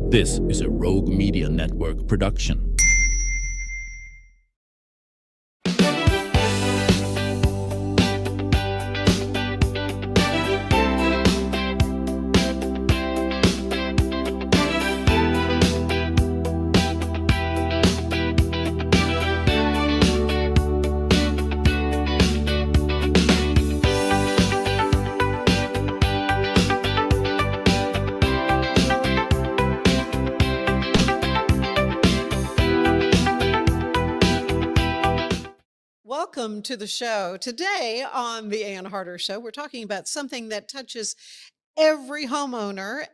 This is a Rogue Media Network production. Welcome to the show. Today on the Ann Harder Show, we're talking about something that touches every homeowner: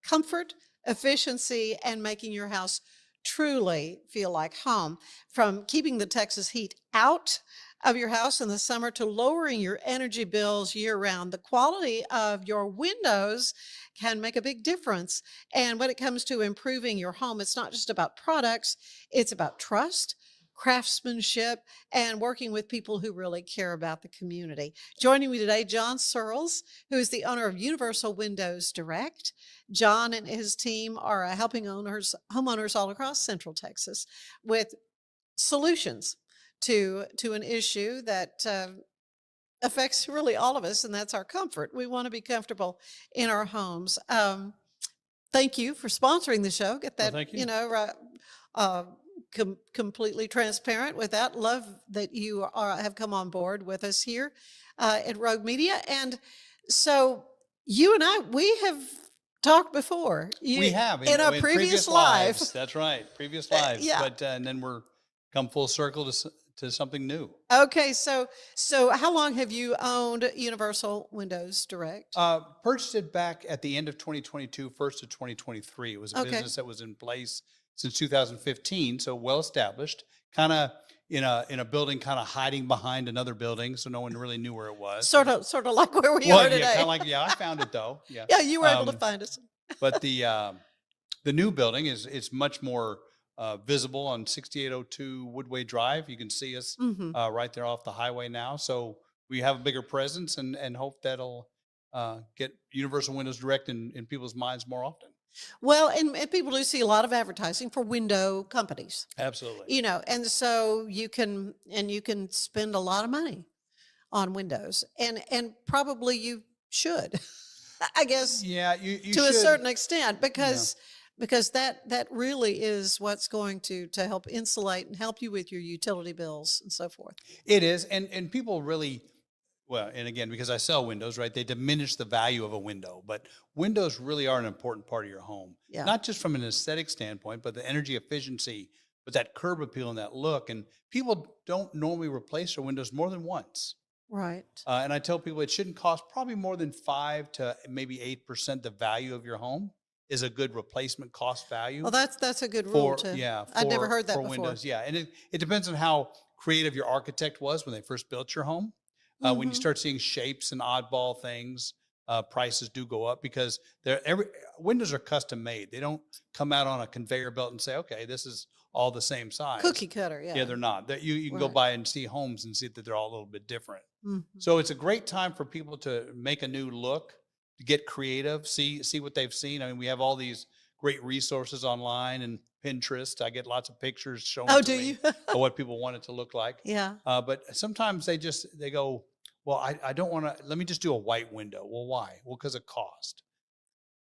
comfort, efficiency, and making your house truly feel like home. From keeping the Texas heat out of your house in the summer to lowering your energy bills year round, the quality of your windows can make a big difference. And when it comes to improving your home, it's not just about products, it's about trust, craftsmanship, and working with people who really care about the community. Joining me today, Jon Searles, who is the owner of Universal Windows Direct. Jon and his team are helping homeowners all across Central Texas with solutions to an issue that affects really all of us, and that's our comfort. We want to be comfortable in our homes. Thank you for sponsoring the show. Get that, thank you. Completely transparent with that. Love that you have come on board with us here at Rogue Media. And so you and we have talked before. We have in our previous life. lives. That's right, previous lives. Yeah. But and then we're come full circle to something new. Okay, so how long have you owned Universal Windows Direct? Purchased it back at the end of 2022, first of 2023. It was a Okay. business that was in place since 2015, so well established. Kind of in a building, kind of hiding behind another building, so no one really knew where it was. Sort of like where we are today. Yeah, kind of like I found it though. Yeah, yeah, you were able to find us. But the new building is much more visible on 6802 Woodway Drive. You can see us right there off the highway now. So we have a bigger presence and hope that'll get Universal Windows Direct in people's minds more often. Well, and people do see a lot of advertising for window companies. Absolutely. And so you can spend a lot of money on windows, and probably you should, I guess. Yeah, you to should. A certain extent, because that really is what's going to help insulate and help you with your utility bills and so forth. It is, and people really. Well, and again, because I sell windows, right? They diminish the value of a window, but windows really are an important part of your home. Yeah. Not just from an aesthetic standpoint, but the energy efficiency with that curb appeal and that look. And people don't normally replace their windows more than once. Right. And I tell people it shouldn't cost probably more than 5 to maybe 8% the value of your home is a good replacement cost value. Well, that's a good rule too. Yeah. I'd never heard that for before. Windows. Yeah. And it depends on how creative your architect was when they first built your home. When you start seeing shapes and oddball things, prices do go up because windows are custom made. They don't come out on a conveyor belt and say, okay, this is all the same size. Cookie cutter, yeah. Yeah, they're not. You can go by and see homes and see that they're all a little bit different. So it's a great time for people to make a new look, to get creative, see what they've seen. I mean, we have all these great resources online and Pinterest. I get lots of pictures shown to me of what people want it to look like. Yeah. But sometimes they go, well, I don't want to, let me just do a white window. Well, why? Well, because of cost.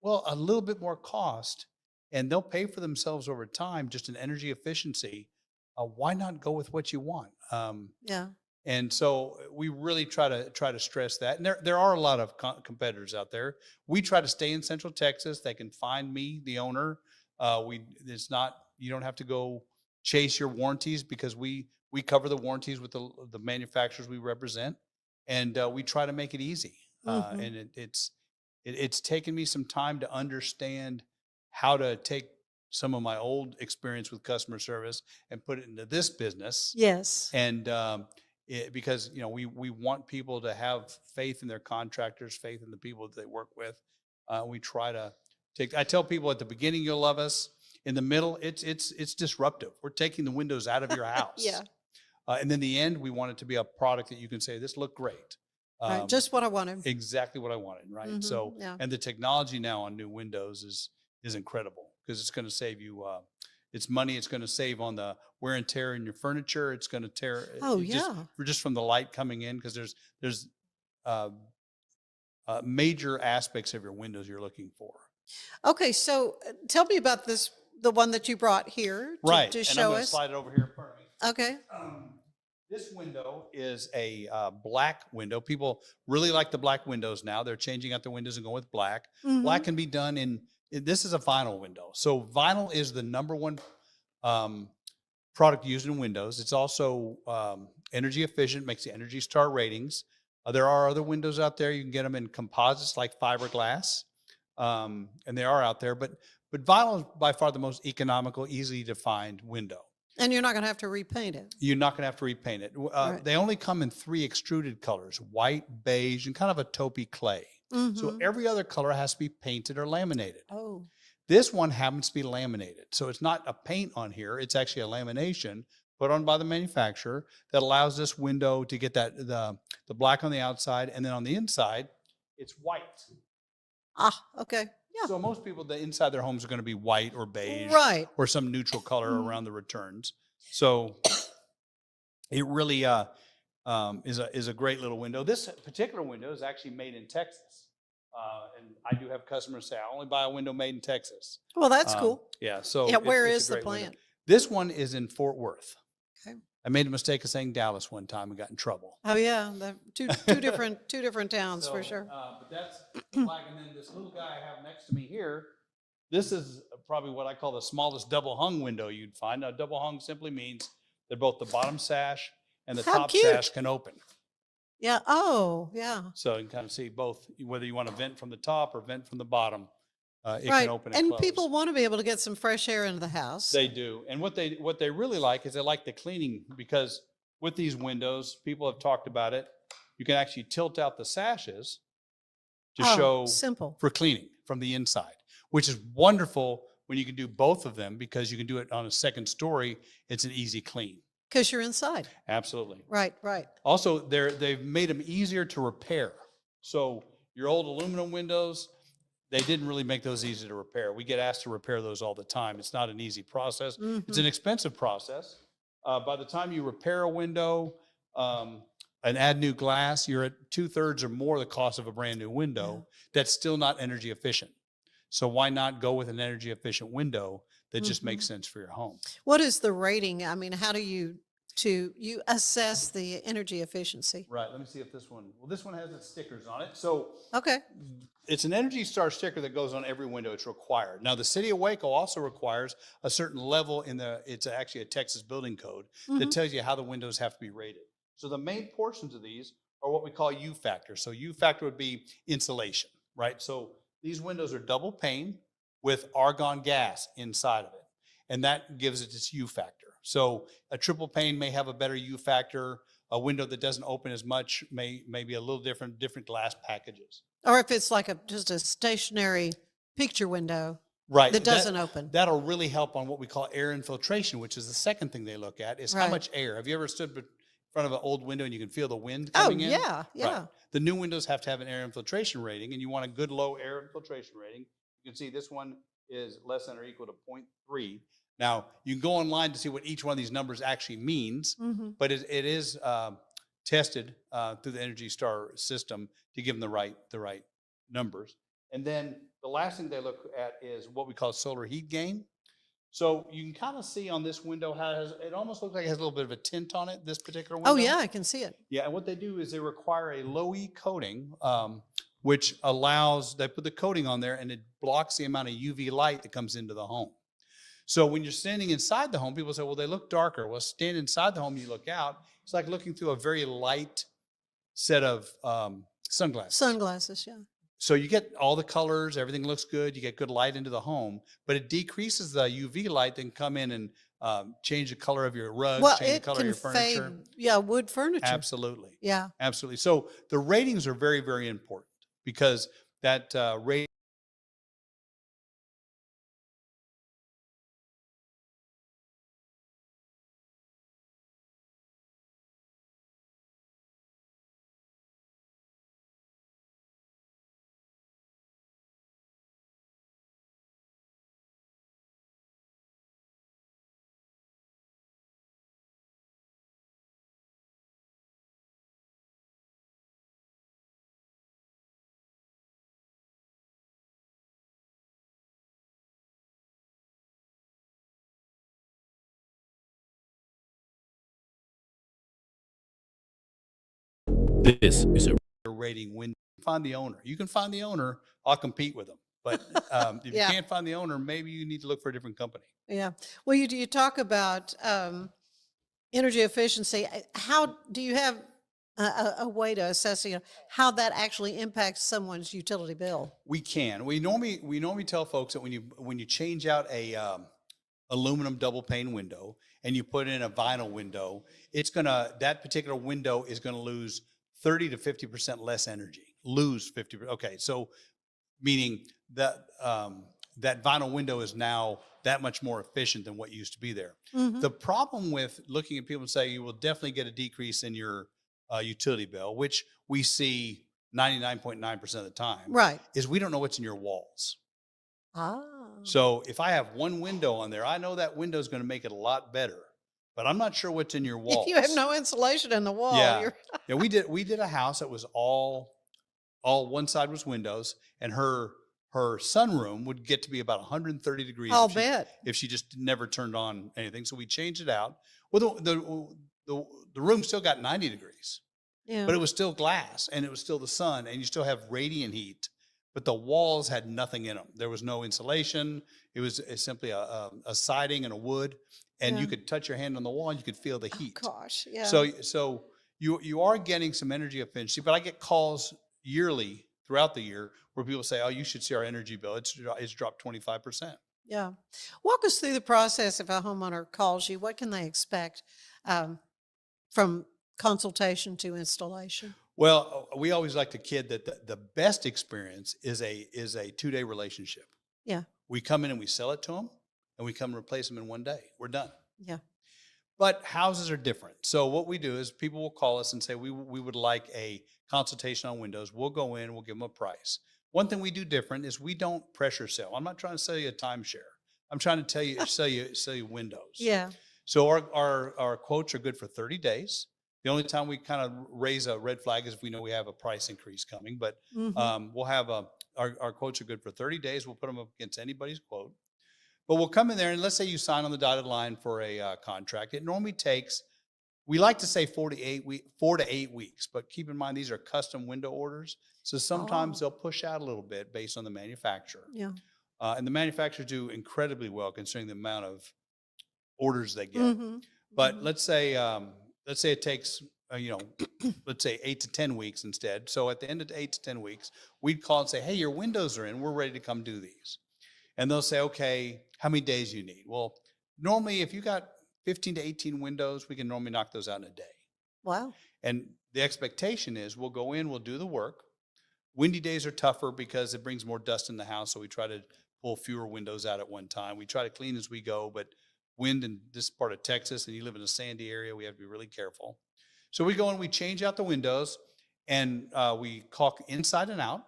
Well, a little bit more cost, and they'll pay for themselves over time, just an energy efficiency. Why not go with what you want? Yeah. And so we really try to stress that. And there are a lot of competitors out there. We try to stay in Central Texas. They can find me, the owner. You don't have to go chase your warranties because we cover the warranties with the manufacturers we represent, and we try to make it easy. And it's taken me some time to understand how to take some of my old experience with customer service and put it into this business. Yes. And because we want people to have faith in their contractors, faith in the people that they work with. We try to I tell people at the beginning, you'll love us. In the middle, it's disruptive. We're taking the windows out of your house. Yeah. And then the end, we want it to be a product that you can say, this looked great. Right. Just what I wanted. Exactly what I wanted. Right. So, and the technology now on new windows is incredible. because it's going to save you. It's money. It's going to save on the wear and tear in your furniture. It's going to tear. Oh, Just yeah. just from the light coming in, because there's uh, major aspects of your windows you're looking for. Okay, so tell me about this, the one that you brought here Right, to and I'm show going to us. slide it over here in front of me. Okay. This window is a black window. People really like the black windows now. They're changing out their windows and going with black. Black can be done this is a vinyl window. So vinyl is the number one product used in windows. It's also energy efficient, makes the Energy Star ratings. There are other windows out there. You can get them in composites like fiberglass, and they are out there. But vinyl is by far the most economical, easily to find window. And you're not going to have to repaint it. You're not going to have to repaint it. Right. They only come in 3 extruded colors: white, beige, and kind of a taupey clay. So every other color has to be painted or laminated. Oh. This one happens to be laminated. So it's not a paint on here. It's actually a lamination put on by the manufacturer that allows this window to get the black on the outside, and then on the inside, it's white. Ah, okay. Yeah. So most people, the inside of their homes are going to be white or beige, Right. or some neutral color around the returns. So it really is a great little window. This particular window is actually made in Texas, and I do have customers say I only buy a window made in Texas. Well, that's cool. Yeah. So Yeah, where it's is a the great window. plant? This one is in Fort Worth. Okay. I made a mistake of saying Dallas one time and got in trouble. Oh yeah, the two different towns for sure. But that's the flag, and then this little guy I have next to me here. This is probably what I call the smallest double hung window you'd find. Now, double hung simply means that both the bottom sash and the How top cute. sash can open. Yeah. Oh, yeah. So you can kind of see both, whether you want to vent from the top or vent from the bottom. It Right. can open and And close. people want to be able to get some fresh air into the house. They do. And what they really like is they like the cleaning, because with these windows, people have talked about it. You can actually tilt out the sashes to show simple. for cleaning from the inside, which is wonderful when you can do both of them, because you can do it on a second story. It's an easy clean. Because you're inside. Absolutely. Right, right. Also, they've made them easier to repair. So your old aluminum windows, they didn't really make those easy to repair. We get asked to repair those all the time. It's not an easy process. It's an expensive process. By the time you repair a window and add new glass, you're at 2/3 or more the cost of a brand new window. That's still not energy efficient. So why not go with an energy efficient window that just makes sense for your home? What is the rating? I mean, how do you assess the energy efficiency? Right. Let me see if this one has its stickers on it. So Okay. it's an Energy Star sticker that goes on every window. It's required. Now, the city of Waco also requires a certain level it's actually a Texas building code that tells you how the windows have to be rated. So the main portions of these are what we call U factor. So U factor would be insulation, right? So these windows are double pane with argon gas inside of it, and that gives it its U factor. So a triple pane may have a better U factor. A window that doesn't open as much may be a little different glass packages. Or if it's like just a stationary picture window Right. that doesn't open. That'll really help on what we call air infiltration, which is the second thing they look at, is how Right. much air. Have you ever stood in front of an old window and you can feel the wind coming in? Yeah, yeah. Right. The new windows have to have an air infiltration rating, and you want a good low air infiltration rating. You can see this one is less than or equal to 0.3. Now, you can go online to see what each one of these numbers actually means, but it is tested through the Energy Star system to give them the right numbers. And then the last thing they look at is what we call solar heat gain. So you can kind of see on this window how it almost looks like it has a little bit of a tint on it, this particular window. Oh, yeah, I can see it. Yeah, and what they do is they require a low E coating, which allows, they put the coating on there and it blocks the amount of UV light that comes into the home. So when you're standing inside the home, people say, well, they look darker. Well, stand inside the home, you look out, it's like looking through a very light set of sunglasses. Sunglasses, yeah. So you get all the colors, everything looks good, you get good light into the home, but it decreases the UV light that can come in and change the color of your rugs, Well, change the it color of can your furniture. fade, yeah, wood furniture. Absolutely. Yeah. Absolutely. So the ratings are very, very important, because that rating This is a rating window. Find the owner. You can find the owner. I'll compete with them. But if you Yeah. can't find the owner, maybe you need to look for a different company. Yeah. Well, you talk about energy efficiency. How do you have a way to assess, how that actually impacts someone's utility bill? We can. We normally tell folks that when you change out a aluminum double pane window and you put in a vinyl window, that particular window is gonna lose 30 to 50% less energy. Lose 50. Okay, so meaning that that vinyl window is now that much more efficient than what used to be there. Hmm. The problem with looking at people and say you will definitely get a decrease in your utility bill, which we see 99.9% of the time, Right. is we don't know what's in your walls. Ah. So if I have one window on there, I know that window is going to make it a lot better, but I'm not sure what's in your walls. If you have no insulation in the wall, Yeah, you're yeah. We did a house that was all one side was windows, and her sunroom would get to be about 130 degrees I'll bet. if she just never turned on anything. So we changed it out. Well, the room still got 90 degrees, Yeah. but it was still glass and it was still the sun, and you still have radiant heat. But the walls had nothing in them. There was no insulation. It was simply a siding and a wood, and you Yeah. could touch your hand on the wall and you could feel the Oh, heat. gosh. Yeah. So you are getting some energy efficiency, but I get calls yearly throughout the year where people say, "Oh, you should see our energy bill. It's dropped 25%." Yeah. Walk us through the process if a homeowner calls you. What can they expect um, from consultation to installation? Well, we always like to kid that the best experience is a 2-day relationship. Yeah. We come in and we sell it to them, and we come and replace them in one day. We're done. Yeah. But houses are different. So what we do is people will call us and say, we would like a consultation on windows. We'll go in, we'll give them a price. One thing we do different is we don't pressure sell. I'm not trying to sell you a timeshare. I'm trying to sell you windows. Yeah. So our quotes are good for 30 days. The only time we kind of raise a red flag is if we know we have a price increase coming. But Hmm. we'll have our quotes are good for 30 days. We'll put them up against anybody's quote. But we'll come in there, and let's say you sign on the dotted line for a contract. It normally takes, we like to say 4 to 8 weeks, but keep in mind these are custom window orders. So sometimes Oh. they'll push out a little bit based on the manufacturer. Yeah. And the manufacturers do incredibly well considering the amount of orders they get. Hmm. But let's say it takes let's say 8 to 10 weeks instead. So at the end of 8 to 10 weeks, we'd call and say, "Hey, your windows are in. We're ready to come do these." And they'll say, "Okay, how many days you need?" Well, normally if you got 15 to 18 windows, we can normally knock those out in a day. Wow. And the expectation is we'll go in, we'll do the work. Windy days are tougher because it brings more dust in the house, so we try to pull fewer windows out at one time. We try to clean as we go, but wind in this part of Texas, and you live in a sandy area, we have to be really careful. So we go in, we change out the windows, and we caulk inside and out.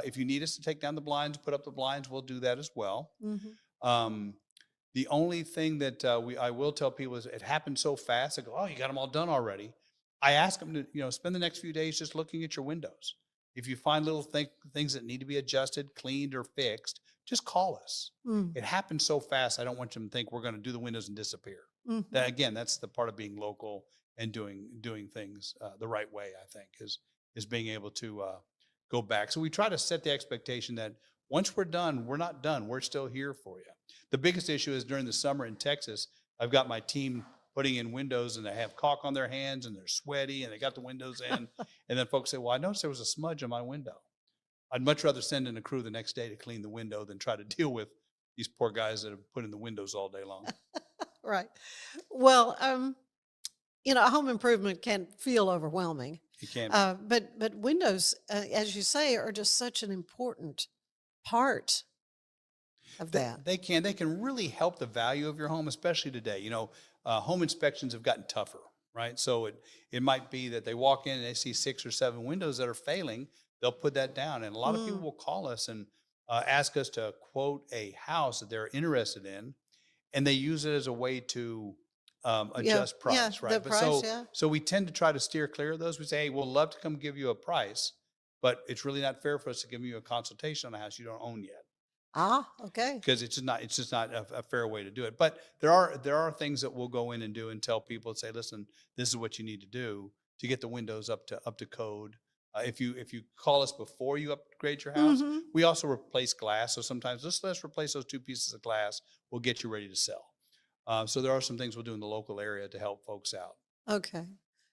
If you need us to take down the blinds, put up the blinds, we'll do that as well. Hmm. The only thing that I will tell people is it happened so fast. I go, "Oh, you got them all done already." I ask them to spend the next few days just looking at your windows. If you find little things that need to be adjusted, cleaned, or fixed, just call us. Mm. It happened so fast. I don't want them to think we're going to do the windows and disappear. Hmm. That again, that's the part of being local and doing things the right way. I think is being able to go back. So we try to set the expectation that once we're done, we're not done. We're still here for you. The biggest issue is during the summer in Texas, I've got my team putting in windows, and they have caulk on their hands, and they're sweaty, and they got the windows in. And then folks say, "Well, I noticed there was a smudge on my window." I'd much rather send in a crew the next day to clean the window than try to deal with these poor guys that have put in the windows all day long. Right. Well, a home improvement can feel overwhelming, It can be. but windows, as you say, are just such an important part of that. They can really help the value of your home, especially today. Home inspections have gotten tougher, right? So it might be that they walk in and they see 6 or 7 windows that are failing. They'll put that down, and a lot of people Mm. will call us and ask us to quote a house that they're interested in, and they use it as a way to adjust Yeah, price, right? the But price, yeah. so we tend to try to steer clear of those. We say, "Hey, we'll love to come give you a price, but it's really not fair for us to give you a consultation on a house you don't own yet." Ah, okay. Because it's just not a fair way to do it. But there are things that we'll go in and do and tell people and say, "Listen, this is what you need to do." to get the windows up to code. If you call us before you upgrade your house, we also replace glass. So sometimes let's replace those 2 pieces of glass. We'll get you ready to sell. So there are some things we'll do in the local area to help folks out. Okay.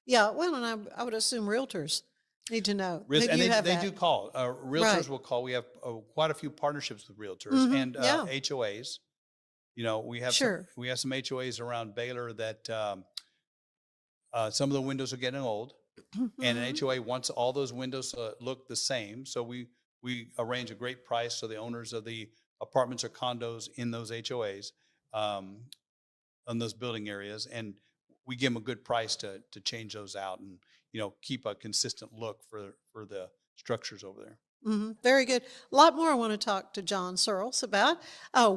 Yeah. Well, and I would assume realtors need to know. that And you have they that. do call. Realtors Right. will call. We have quite a few partnerships with realtors and Yeah. HOAs. You know, we have Sure. some HOAs around Baylor that some of the windows are getting old, and an HOA wants all those windows to look the same. So we arrange a great price so the owners of the apartments or condos in those HOAs, on those building areas, and we give them a good price to change those out and, you know, keep a consistent look for the structures over there. Very good. A lot more I want to talk to Jon Searles about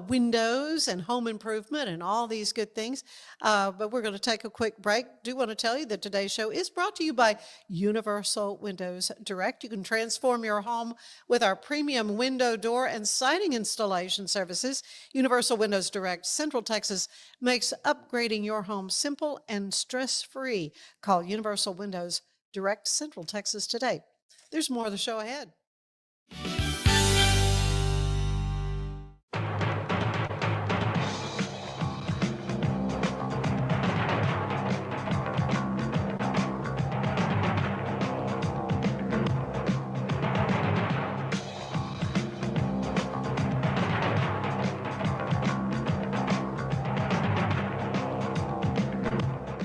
windows and home improvement and all these good things. But we're going to take a quick break. Do want to tell you that today's show is brought to you by Universal Windows Direct. You can transform your home with our premium window, door, and siding installation services. Universal Windows Direct, Central Texas, makes upgrading your home simple and stress-free. Call Universal Windows Direct, Central Texas today. There's more of the show ahead.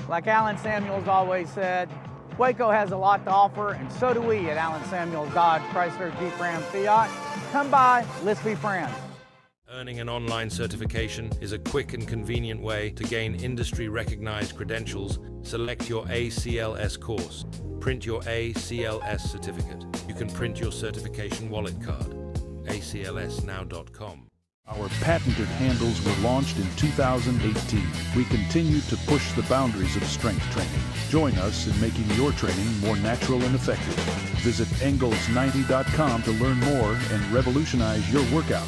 Like Alan Samuels always said, Waco has a lot to offer, and so do we at Alan Samuels Dodge, Chrysler, Jeep, Ram, Fiat. Come by, let's be friends. Earning an online certification is a quick and convenient way to gain industry-recognized credentials. Select your ACLS course. Print your ACLS certificate. You can print your certification wallet card. aclsnow.com. Our patented handles were launched in 2018. We continue to push the boundaries of strength training. Join us in making your training more natural and effective. Visit Engels90.com to learn more and revolutionize your workout.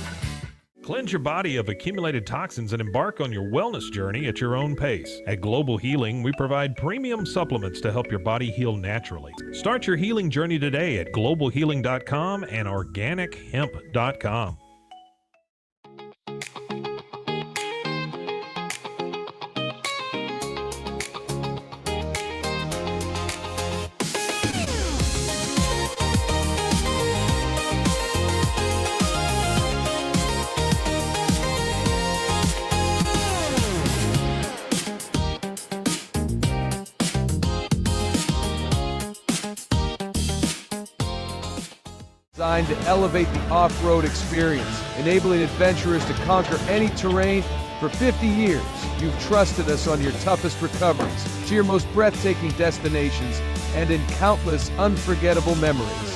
Cleanse your body of accumulated toxins and embark on your wellness journey at your own pace. At Global Healing, we provide premium supplements to help your body heal naturally. Start your healing journey today at globalhealing.com and organichemp.com. Designed to elevate the off-road experience, enabling adventurers to conquer any terrain. For 50 years, you've trusted us on your toughest recoveries, to your most breathtaking destinations, and in countless unforgettable memories.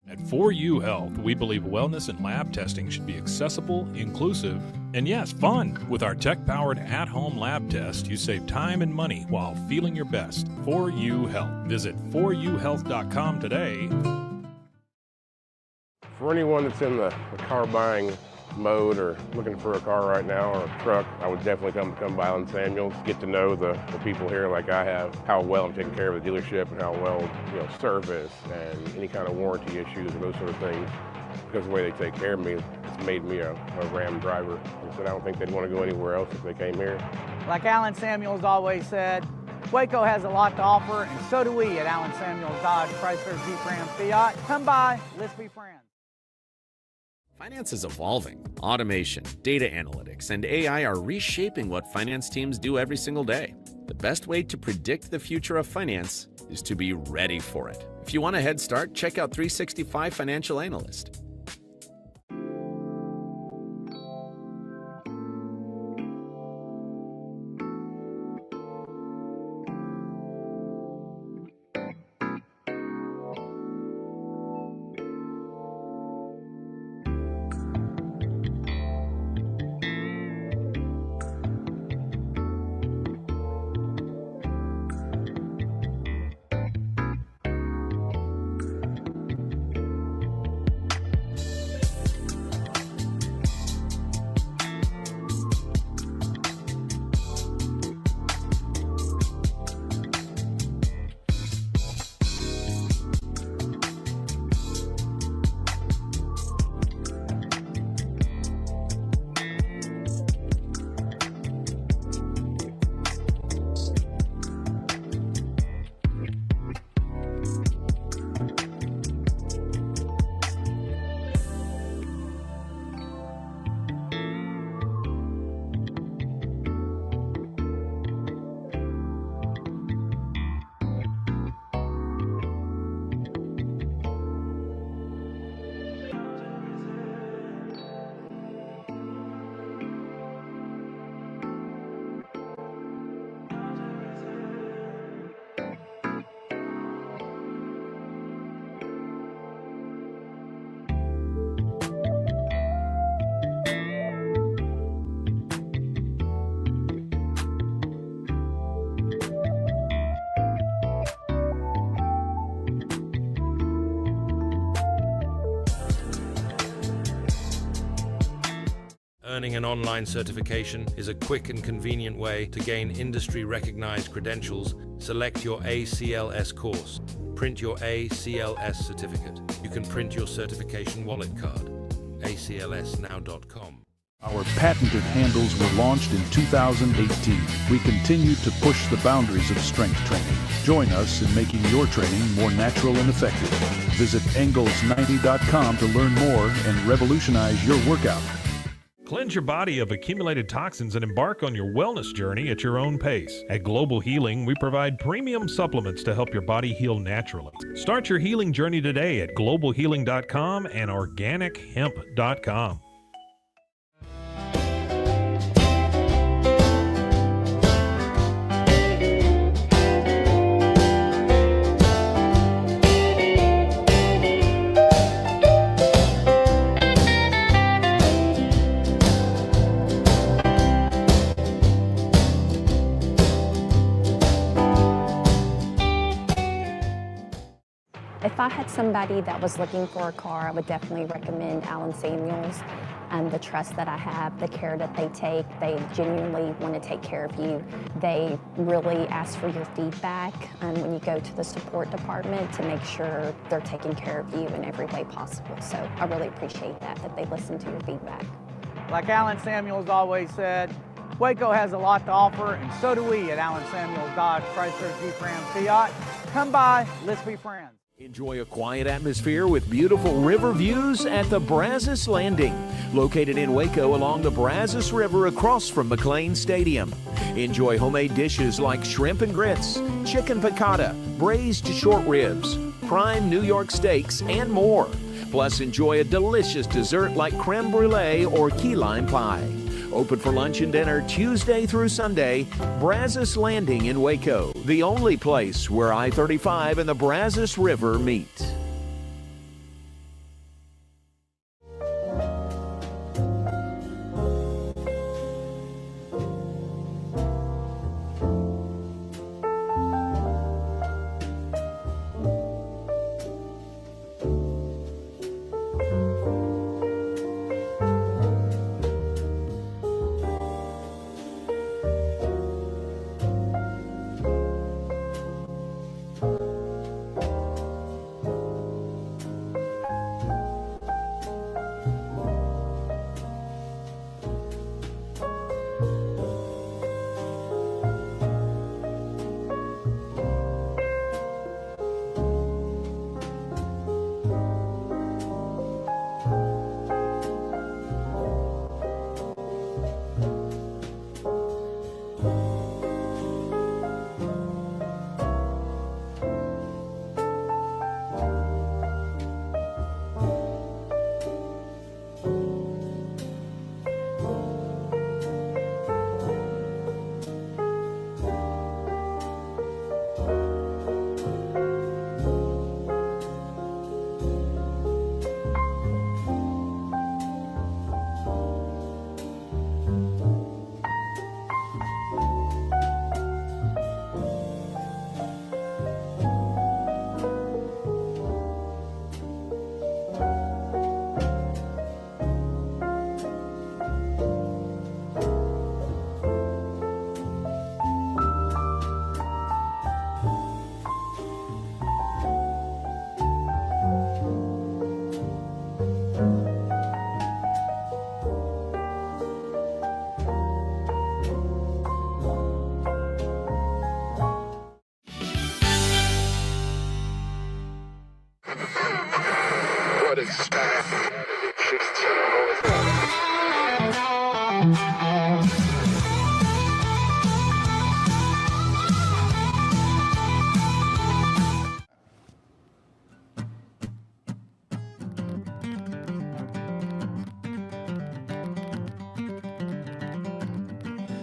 At 4U Health, we believe wellness and lab testing should be accessible, inclusive, and yes, fun. With our tech-powered at-home lab test, you save time and money while feeling your best. 4U Health. Visit 4uhealth.com today. For anyone that's in the car buying mode or looking for a car right now or a truck, I would definitely come by Alan Samuels, get to know the people here like I have, how well I'm taking care of the dealership and how well, service and any kind of warranty issues or those sort of things. Because of the way they take care of me, it's made me a Ram driver. And so I don't think they'd want to go anywhere else if they came here. Like Alan Samuels always said, Waco has a lot to offer, and so do we at Alan Samuels Dodge, Chrysler, Jeep, Ram, Fiat. Come by, let's be friends. Finance is evolving. Automation, data analytics, and AI are reshaping what finance teams do every single day. The best way to predict the future of finance is to be ready for it. If you want a head start, check out 365 Financial Analyst. Earning an online certification is a quick and convenient way to gain industry-recognized credentials. Select your ACLS course. Print your ACLS certificate. You can print your certification wallet card. aclsnow.com. Our patented handles were launched in 2018. We continue to push the boundaries of strength training. Join us in making your training more natural and effective. Visit Engels90.com to learn more and revolutionize your workout. Cleanse your body of accumulated toxins and embark on your wellness journey at your own pace. At Global Healing, we provide premium supplements to help your body heal naturally. Start your healing journey today at globalhealing.com and organichemp.com. If I had somebody that was looking for a car, I would definitely recommend Allen Samuels. The trust that I have, the care that they take, they genuinely want to take care of you. They really ask for your feedback when you go to the support department to make sure they're taking care of you in every way possible. So I really appreciate that they listen to your feedback. Like Allen Samuels always said, Waco has a lot to offer, and so do we at Allen Samuels Dodge Chrysler Jeep Ram Fiat. Come by, let's be friends. Enjoy a quiet atmosphere with beautiful river views at the Brazos Landing, located in Waco along the Brazos River across from McLean Stadium. Enjoy homemade dishes like shrimp and grits, chicken piccata, braised short ribs, prime New York steaks, and more. Plus, enjoy a delicious dessert like creme brulee or key lime pie. Open for lunch and dinner Tuesday through Sunday. Brazos Landing in Waco, the only place where I-35 and the Brazos River meet.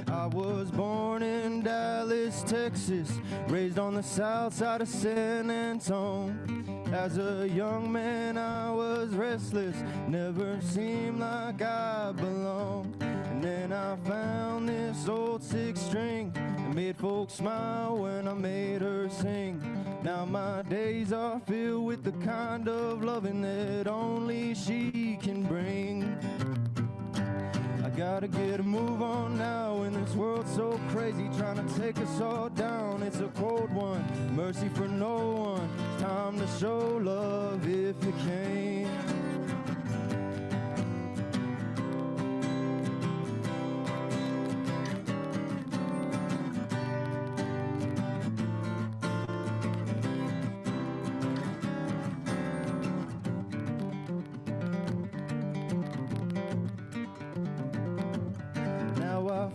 I was born in Dallas, Texas, raised on the south side of San Antonio. As a young man I was restless, never seemed like I belonged. And then I found this old six string that made folks smile when I made her sing. Now my days are filled with the kind of loving that only she can bring. I got gotta get a move on now in this world so crazy, trying to take us all down. It's a cold one, mercy for no one. It's time to show love if you can.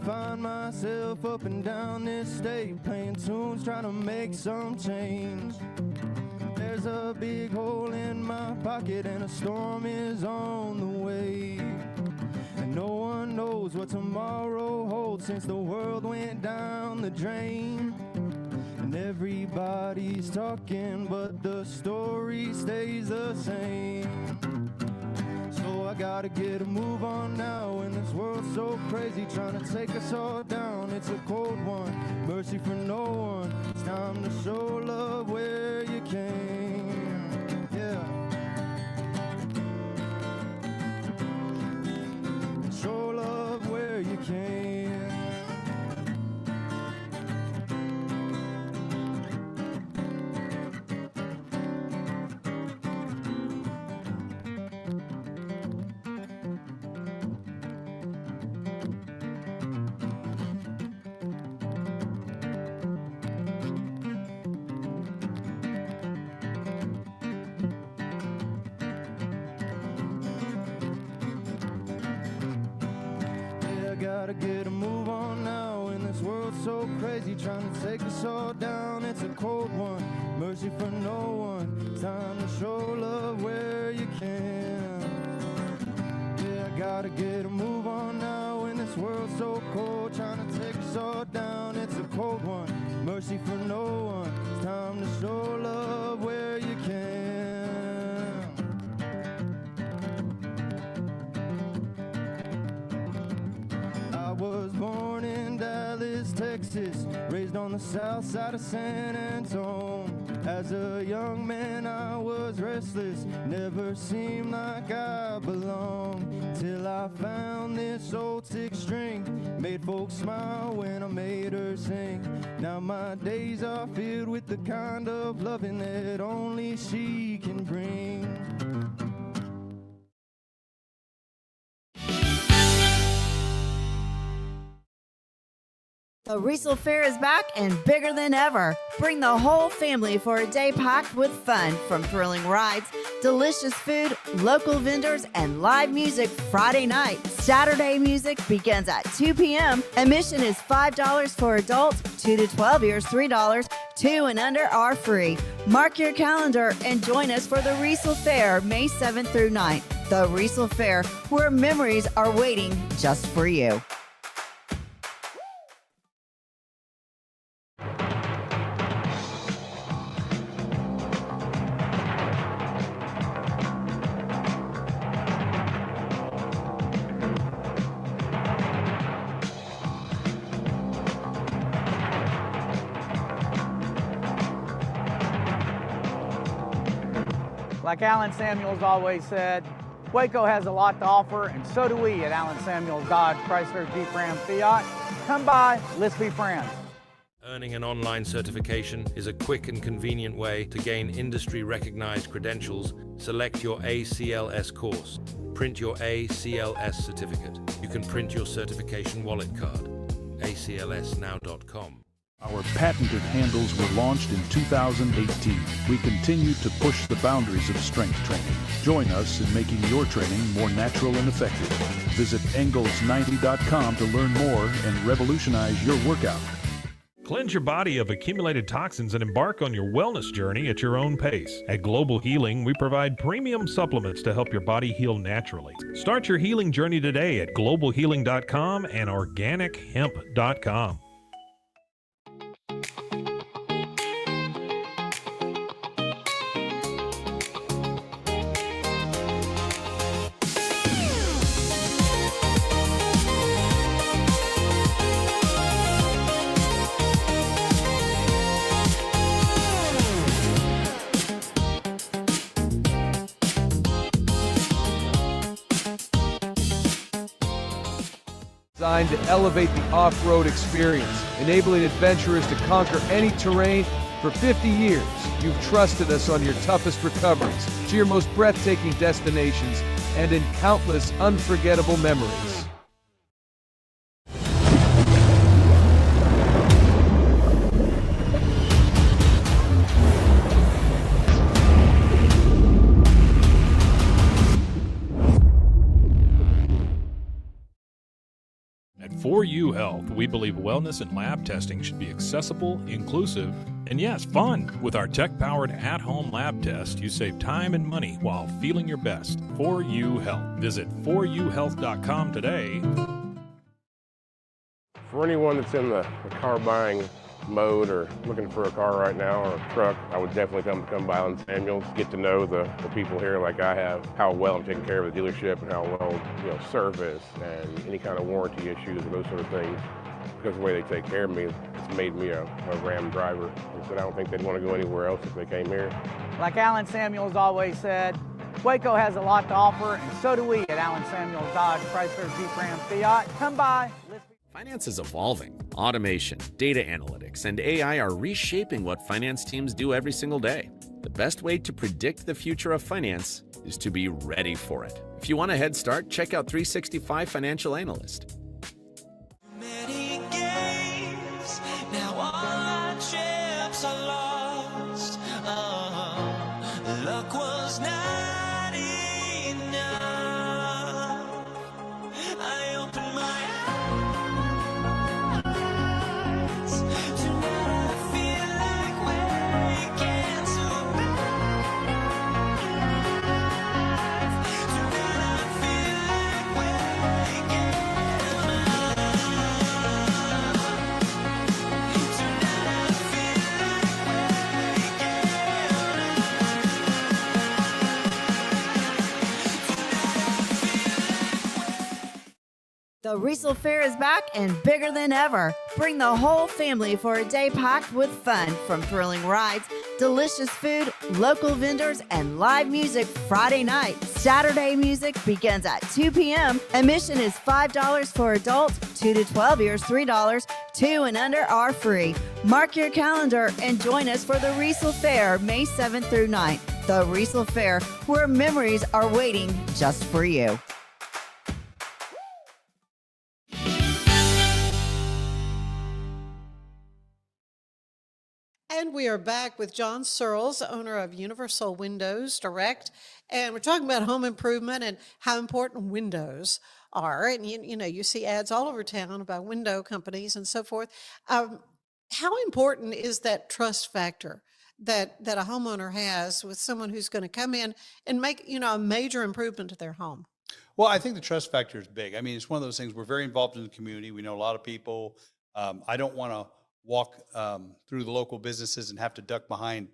Find myself up and down this state, playing tunes, trying to make some change. There's a big hole in my pocket and a storm is on the way. And no one knows what tomorrow holds since the world went down the drain. And everybody's talking, but the story stays the same. So I gotta get a move on now in this world so crazy, trying to take us all down. It's a cold one, mercy for no one. It's time to show love where you can. Yeah. Show love where you can. Gotta get a move on now in this world so crazy, trying to take us all down. It's a cold one, mercy for no one. It's time to show love where you can. Yeah, I gotta get a move on now in this world so cold, trying to take us all down. It's a cold one, mercy for no one. It's time to show love where you can. I was born in Dallas, Texas, raised on the south side of San Antonio. As a young man I was restless, never seemed like I belonged, till I found this old six string, made folks smile when I made her sing. Now my days are filled with the kind of loving that only she can bring. The Riesel Fair is back and bigger than ever. Bring the whole family for a day packed with fun, from thrilling rides, delicious food, local vendors, and live music Friday night. Saturday music begins at 2 p.m. Admission is $5 for adults, 2 to 12 years $3, 2 and under are free. Mark your calendar and join us for the Riesel Fair May 7th through 9th. The Riesel Fair, where memories are waiting just for you. Like Alan Samuels always said, Waco has a lot to offer, and so do we at Alan Samuels Dodge Chrysler Jeep Ram Fiat. Come by, let's be friends. Earning an online certification is a quick and convenient way to gain industry-recognized credentials. Select your ACLS course. Print your ACLS certificate. You can print your certification wallet card. aclsnow.com. Our patented handles were launched in 2018. We continue to push the boundaries of strength training. Join us in making your training more natural and effective. Visit Engels90.com to learn more and revolutionize your workout. Cleanse your body of accumulated toxins and embark on your wellness journey at your own pace. At Global Healing, we provide premium supplements to help your body heal naturally. Start your healing journey today at globalhealing.com and organichemp.com. Designed to elevate the off-road experience, enabling adventurers to conquer any terrain. For 50 years, you've trusted us on your toughest recoveries, to your most breathtaking destinations, and in countless unforgettable memories. At 4U Health, we believe wellness and lab testing should be accessible, inclusive, and yes, fun. With our tech-powered at-home lab test, you save time and money while feeling your best. 4U Health. Visit 4uhealth.com today. For anyone that's in the car buying mode or looking for a car right now or a truck, I would definitely come by Allen Samuels, get to know the people here like I have, how well I'm taking care of the dealership and how well, service and any kind of warranty issues and those sort of things. Because of the way they take care of me, it's made me a Ram driver. And so I don't think they'd want to go anywhere else if they came here. Like Allen Samuels always said, Waco has a lot to offer, and so do we at Allen Samuels Dodge, Chrysler, Jeep, Ram, Fiat. Come by. Finance is evolving. Automation, data analytics, and AI are reshaping what finance teams do every single day. The best way to predict the future of finance is to be ready for it. If you want a head start, check out 365 Financial Analyst. Many games, now all our chips are lost. Luck was not enough. I opened my The Riesel Fair is back and bigger than ever. Bring the whole family for a day packed with fun, from thrilling rides, delicious food, local vendors, and live music Friday night. Saturday music begins at 2 p.m. Admission is $5 for adults, 2 to 12 years $3, 2 and under are free. Mark your calendar and join us for the Riesel Fair May 7th through 9th. The Riesel Fair, where memories are waiting just for you. And we are back with Jon Searles, owner of Universal Windows Direct. And we're talking about home improvement and how important windows are. And, you see ads all over town about window companies and so forth. How important is that trust factor that a homeowner has with someone who's going to come in and make, a major improvement to their home? Well, I think the trust factor is big. I mean, it's one of those things. We're very involved in the community. We know a lot of people. I don't want to walk through the local businesses and have to duck behind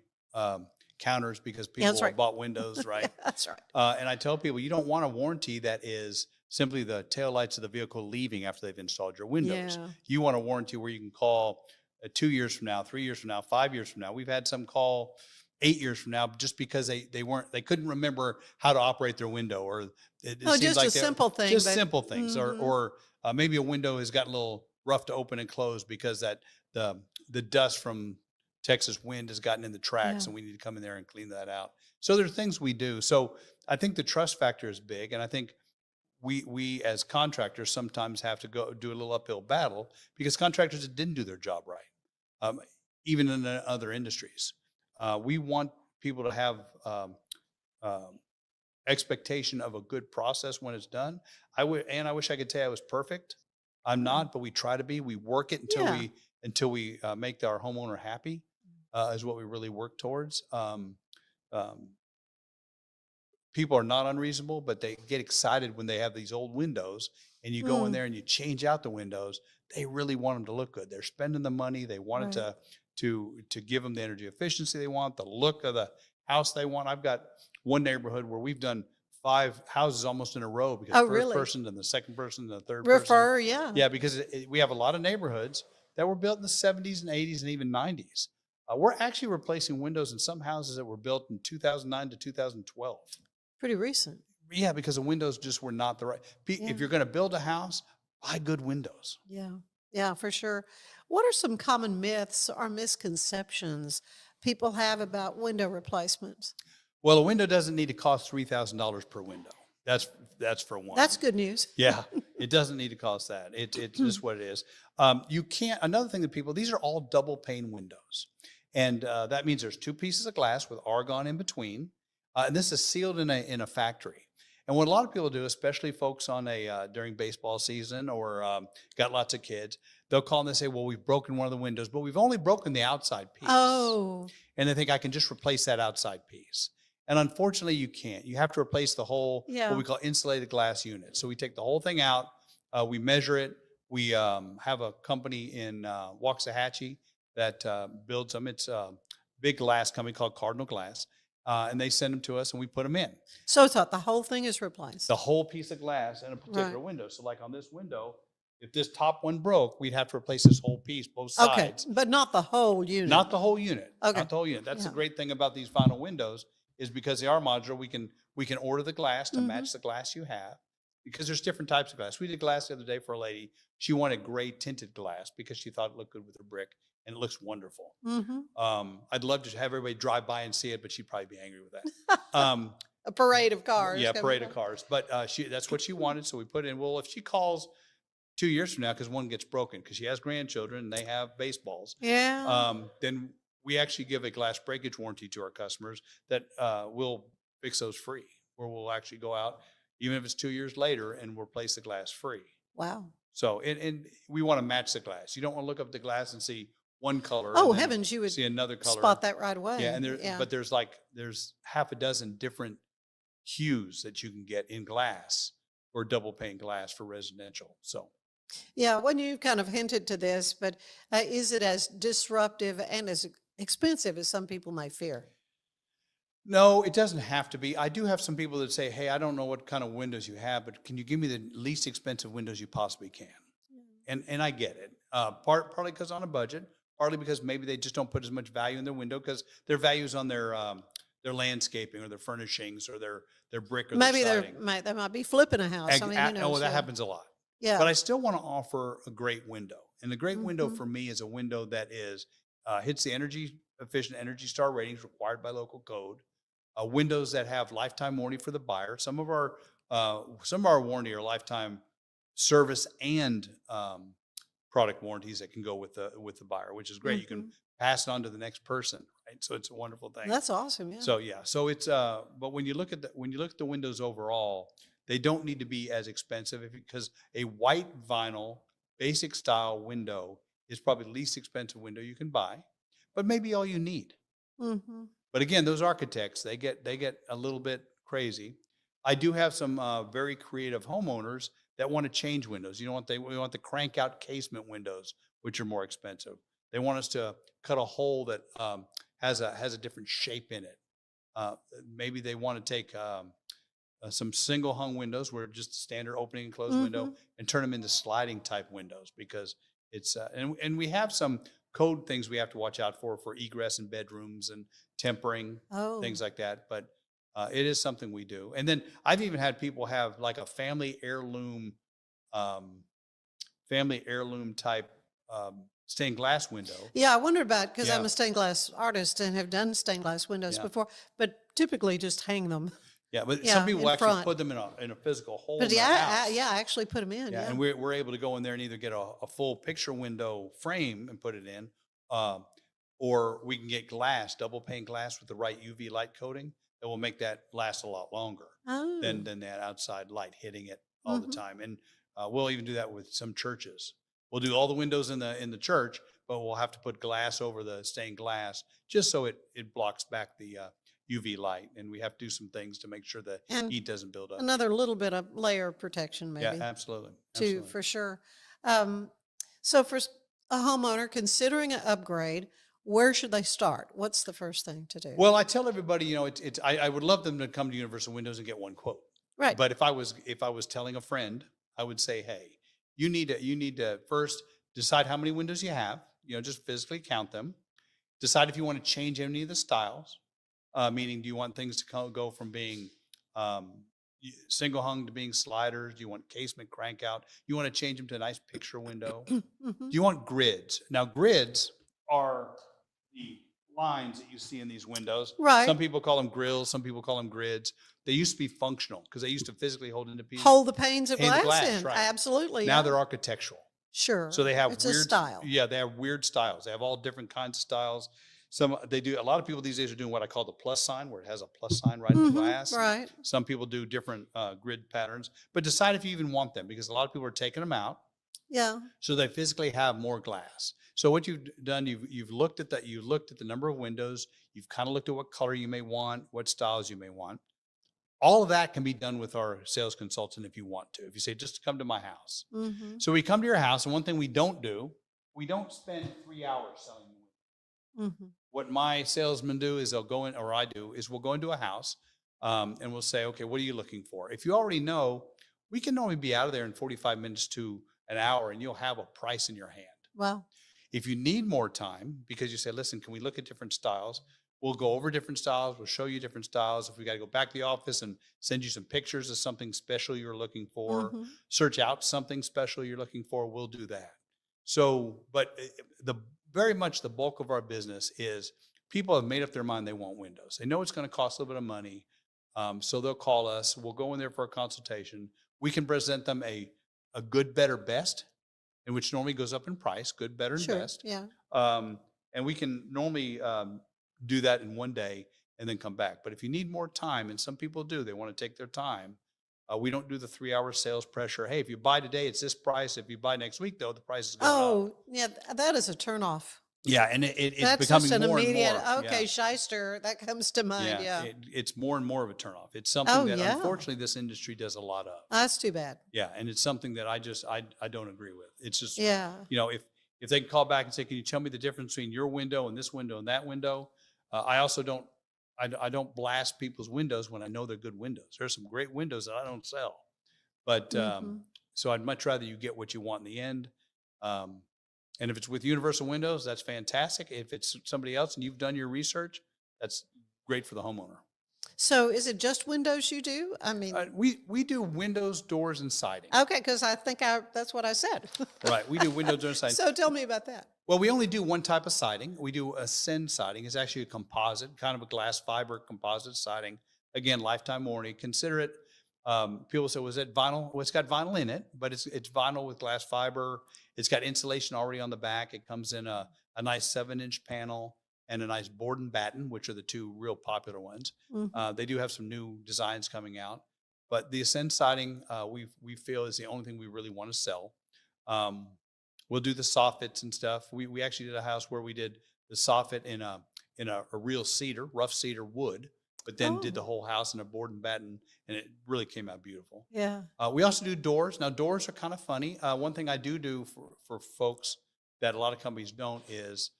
counters because people have bought windows, right? That's right. And I tell people, you don't want a warranty that is simply the taillights of the vehicle leaving after they've installed your windows. Yeah. You want a warranty where you can call 2 years from now, 3 years from now, 5 years from now. We've had some call 8 years from now just because they couldn't remember how to operate their window, or it seems just like a simple thing. Just simple things, Mm-hmm. or maybe a window has got a little rough to open and close because that the dust from Texas wind has gotten in the tracks, and we need to come in there and clean that out. So there are things we do. So I think the trust factor is big, and I think we as contractors sometimes have to go do a little uphill battle because contractors that didn't do their job right, even in other industries. We want people to have expectation of a good process when it's done. I wish I could say I was perfect. I'm not, but we try to be. We work it until we make our homeowner happy, is what we really work towards. People are not unreasonable, but they get excited when they have these old windows and you go in there and you change out the windows. They really want them to look good. They're spending the money. They want it to give them the energy efficiency they want, the look of the house they want. I've got one neighborhood where we've done 5 houses almost in a row because first person and the second person and the third person. Yeah, because we have a lot of neighborhoods that were built in the 70s and 80s and even 90s. We're actually replacing windows in some houses that were built in 2009 to 2012. Pretty recent. Yeah, because the windows just were not the right. If you're going to build a house, buy good windows. Yeah. Yeah, for sure. What are some common myths or misconceptions people have about window replacements? Well, a window doesn't need to cost $3,000 per window. That's for one. That's good news. Yeah, it doesn't need to cost that. It's just what it is. You can't. Another thing that people, these are all double pane windows, and that means there's two pieces of glass with argon in between, and this is sealed in a factory. And what a lot of people do, especially folks on during baseball season or got lots of kids, they'll call and they say, "Well, we've broken one of the windows, but we've only broken the outside piece." Oh. And they think I can just replace that outside piece. And unfortunately, you can't. You have to replace the whole, what we call insulated glass unit. So we take the whole thing out, we measure it. We have a company in Waxahachie that builds them. It's a big glass company called Cardinal Glass. And they send them to us and we put them in. So it's not the whole thing is replaced. The whole piece of glass in a particular window. So like on this window, if this top one broke, we'd have to replace this whole piece, both sides. Okay, but not the whole unit. Not the whole unit. Okay. Not the whole unit. That's the great thing about these vinyl windows is because they are modular, we can order the glass to match the glass you have because there's different types of glass. We did glass the other day for a lady. She wanted gray tinted glass because she thought it looked good with her brick, and it looks wonderful. I'd love to have everybody drive by and see it, but she'd probably be angry with that. A parade of cars. Yeah, parade of cars. But that's what she wanted, so we put it in. Well, if she calls 2 years from now because one gets broken because she has grandchildren and they have baseballs, then we actually give a glass breakage warranty to our customers that we'll fix those free, where we'll actually go out, even if it's 2 years later, and replace the glass free. Wow. So, and we want to match the glass. You don't want to look up the glass and see one color. Oh, heavens, you would see another color. Spot that right away. Yeah, and but there's half a dozen different hues that you can get in glass or double pane glass for residential. So. Yeah, when you kind of hinted to this, but is it as disruptive and as expensive as some people may fear? No, it doesn't have to be. I do have some people that say, "Hey, I don't know what kind of windows you have, but can you give me the least expensive windows you possibly can?" And I get it. Partly because on a budget, partly because maybe they just don't put as much value in their window because their values on their landscaping or their furnishings or their brick or maybe their siding. they might be flipping a house. I mean, that happens a lot. Yeah. But I still want to offer a great window. And a great window for me is a window that is hits the energy efficient Energy Star ratings required by local code. Windows that have lifetime warranty for the buyer. Some of our warranty are lifetime service and product warranties that can go with the buyer, which is great. You can pass it on to the next person, right? So it's a wonderful thing. That's awesome. Yeah. So it's but when you look at the windows overall, they don't need to be as expensive because a white vinyl basic style window is probably the least expensive window you can buy, but maybe all you need. But again, those architects, they get a little bit crazy. I do have some very creative homeowners that want to change windows. You know what we want the crank out casement windows, which are more expensive. They want us to cut a hole that has a different shape in it. Maybe they want to take some single hung windows where just a standard opening and close window and turn them into sliding type windows because it's and we have some code things we have to watch out for egress in bedrooms and tempering, things like that. But it is something we do. And then I've even had people have like a family heirloom type stained glass window. Yeah, I wondered about because I'm a stained glass artist and have done stained glass windows before, but typically just hang them. Yeah, but some people actually put them in a physical hole. But in their house. I actually put them in. Yeah, and we're able to go in there and either get a full picture window frame and put it in, or we can get glass, double pane glass with the right UV light coating that will make that last a lot longer than that outside light hitting it all the time. And we'll even do that with some churches. We'll do all the windows in the church, but we'll have to put glass over the stained glass just so it blocks back the UV light, and we have to do some things to make sure the heat doesn't build up. Another little bit of layer of protection, maybe. Yeah, absolutely. For sure. So for a homeowner considering an upgrade, where should they start? What's the first thing to do? Well, I tell everybody, I would love them to come to Universal Windows and get one quote. Right. But if I was telling a friend, I would say, hey, you need to first decide how many windows you have. Just physically count them. Decide if you want to change any of the styles. Meaning, do you want things to go from being, single hung to being sliders? Do you want casement crank out? You want to change them to a nice picture window? Do you want grids? Now, grids are the lines that you see in these windows. Right. Some people call them grills. Some people call them grids. They used to be functional because they used to physically hold into pieces. Hold the panes of glass, in. Right. Absolutely. Now yeah. they're architectural. Sure. So they have it's weird a style. Yeah, they have weird styles. They have all different kinds of styles. A lot of people these days are doing what I call the plus sign, where it has a plus sign right in the glass. Right. Some people do different grid patterns, but decide if you even want them, because a lot of people are taking them out. Yeah. So they physically have more glass. So what you've done, you've looked at that. You looked at the number of windows. You've kind of looked at what color you may want, what styles you may want. All of that can be done with our sales consultant if you want to. If you say, just come to my house. So we come to your house, and one thing we don't do, we don't spend 3 hours selling you. What my salesmen do is they'll go in, or I do, is we'll go into a house and we'll say, okay, what are you looking for? If you already know, we can normally be out of there in 45 minutes to an hour, and you'll have a price in your hand. Wow. If you need more time, because you say, listen, can we look at different styles? We'll go over different styles. We'll show you different styles. If we got to go back to the office and send you some pictures of something special you're looking for, search out something special you're looking for, we'll do that. So, but very much the bulk of our business is people have made up their mind they want windows. They know it's going to cost a little bit of money. So they'll call us. We'll go in there for a consultation. We can present them a good, better, best, and which normally goes up in price, good, better, and best. Yeah. And we can normally do that in one day and then come back. But if you need more time, and some people do, they want to take their time. We don't do the 3-hour sales pressure. Hey, if you buy today, it's this price. If you buy next week, though, the price is going up. Oh, yeah, that is a turnoff. Yeah, and it's That's becoming just an more immediate, and more. okay, Yeah. shyster, that comes to mind, yeah. It's more and more of a turnoff. It's something Oh, that yeah. unfortunately this industry does a lot of. That's too bad. Yeah, and it's something that I don't agree with. It's just, Yeah. If they can call back and say, can you tell me the difference between your window and this window and that window? I also don't blast people's windows when I know they're good windows. There's some great windows that I don't sell. But so I'd much rather you get what you want in the end. And if it's with Universal Windows, that's fantastic. If it's somebody else and you've done your research, that's great for the homeowner. So is it just windows you do? I mean, we do windows, doors, and siding. okay, because I think that's what I said. Right, we do windows, doors, and siding. So tell me about that. Well, we only do one type of siding. We do a Sen siding. It's actually a composite, kind of a glass fiber composite siding. Again, lifetime warranty. Consider it. People say, was it vinyl? Well, it's got vinyl in it, but it's vinyl with glass fiber. It's got insulation already on the back. It comes in a nice 7-inch panel and a nice board and batten, which are the two real popular ones. They do have some new designs coming out, but the Ascend siding we feel is the only thing we really want to sell. We'll do the soffits and stuff. We actually did a house where we did the soffit in a real cedar, rough cedar wood, but then did the whole house in a board and batten, and it really came out beautiful. Yeah. We also do doors. Now, doors are kind of funny. One thing I do for folks that a lot of companies don't is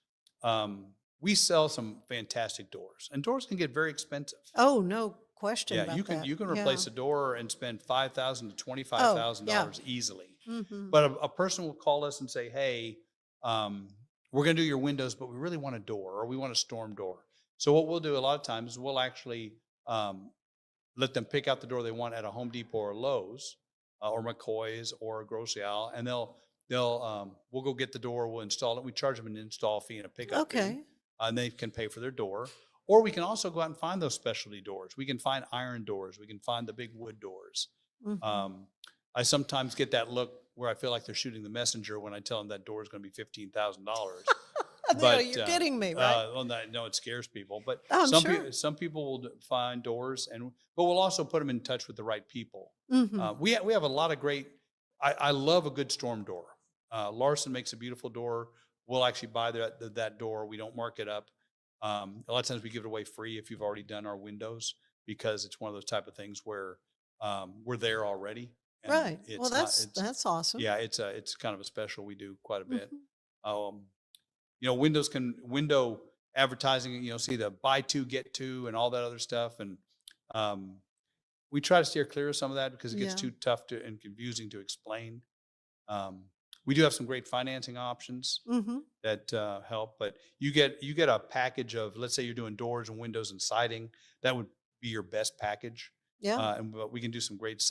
we sell some fantastic doors, and doors can get very expensive. Oh, no question Yeah, about that. you can replace a door and spend $5,000 to $25,000 easily. But a person will call us and say, "Hey, we're going to do your windows, but we really want a door, or we want a storm door." So what we'll do a lot of times is we'll actually let them pick out the door they want at a Home Depot or Lowe's or McCoy's or a Grocery Aisle, and we'll go get the door, we'll install it. We charge them an install fee and a pickup fee, and they can pay for their door. Or we can also go out and find those specialty doors. We can find iron doors. We can find the big wood doors. I sometimes get that look where I feel like they're shooting the messenger when I tell them that door is going to be $15,000. But you're kidding me, right? Well, no, it scares people. But I'm some people will find doors, but we'll also put them in touch with the right people. We have a lot of great. I love a good storm door. Larson makes a beautiful door. We'll actually buy that door. We don't mark it up. A lot of times we give it away free if you've already done our windows, because it's one of those type of things where we're there already. Right. Well, that's awesome. Yeah, it's kind of a special. We do quite a bit. Window advertising, see the buy two, get two and all that other stuff. And we try to steer clear of some of that because it gets too tough and confusing to explain. We do have some great financing options that help, but you get a package of, let's say you're doing doors and windows and siding, that would be your best package. Yeah. But we can do some great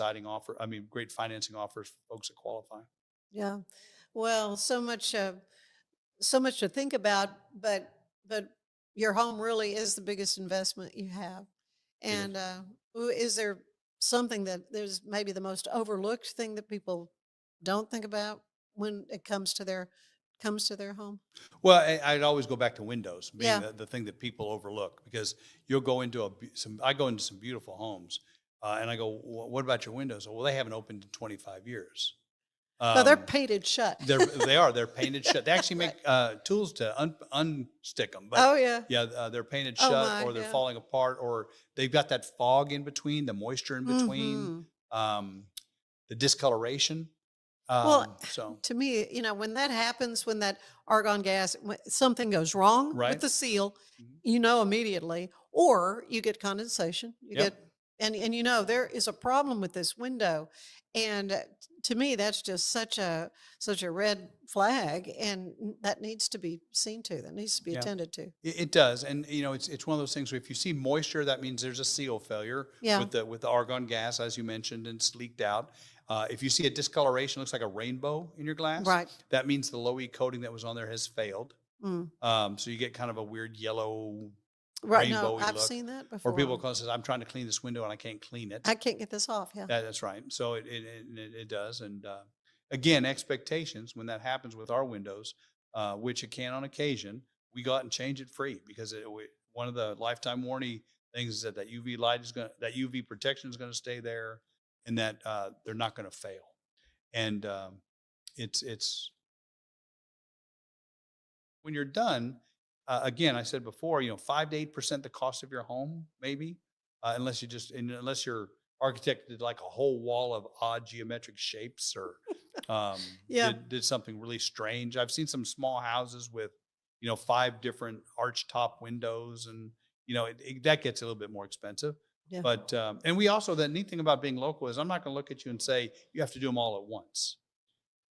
great financing offers for folks that qualify. Yeah. Well, so much to think about, but your home really is the biggest investment you have. And is there something that there's maybe the most overlooked thing that people don't think about when it comes to their home? Well, I'd always go back to windows being Yeah. the thing that people overlook, because you'll go into I go into some beautiful homes, and I go, what about your windows? Well, they haven't opened in 25 years. No, they're painted shut. They're painted shut. They actually make tools to unstick them. But Oh, yeah. yeah, they're painted Oh, shut, my, or they're yeah. falling apart, or they've got that fog in between, the moisture in between, the discoloration. Well, So to me, when that happens, when that argon gas, when something goes wrong Right. with the seal, you know immediately, or you get condensation. You Yep. get, and there is a problem with this window, and to me, that's just such a red flag, and that needs to be seen to. That needs to be Yeah. attended to. It does, and it's one of those things where if you see moisture, that means there's a seal failure Yeah. with the argon gas, as you mentioned, and it's leaked out. If you see a discoloration, looks like a rainbow in your glass, Right. that means the low E coating that was on there has failed. Mm. So you get kind of a weird yellow, Right. No, rainbowy I've look. seen that before. Or people call and says, "I'm trying to clean this window and I can't clean it." I can't get this off. Yeah. That's right. So it does. And again, expectations, when that happens with our windows, which it can on occasion, we go out and change it free, because one of the lifetime warranty things is that UV light that UV protection is going to stay there, and that they're not going to fail. And it's when you're done. Again, I said before, 5 to 8% the cost of your home, maybe, unless your architect did like a whole wall of odd geometric shapes, or Yeah. did something really strange. I've seen some small houses with 5 different arch top windows, and that gets a little bit more expensive. Yeah. But and we also, the neat thing about being local is I'm not going to look at you and say you have to do them all at once.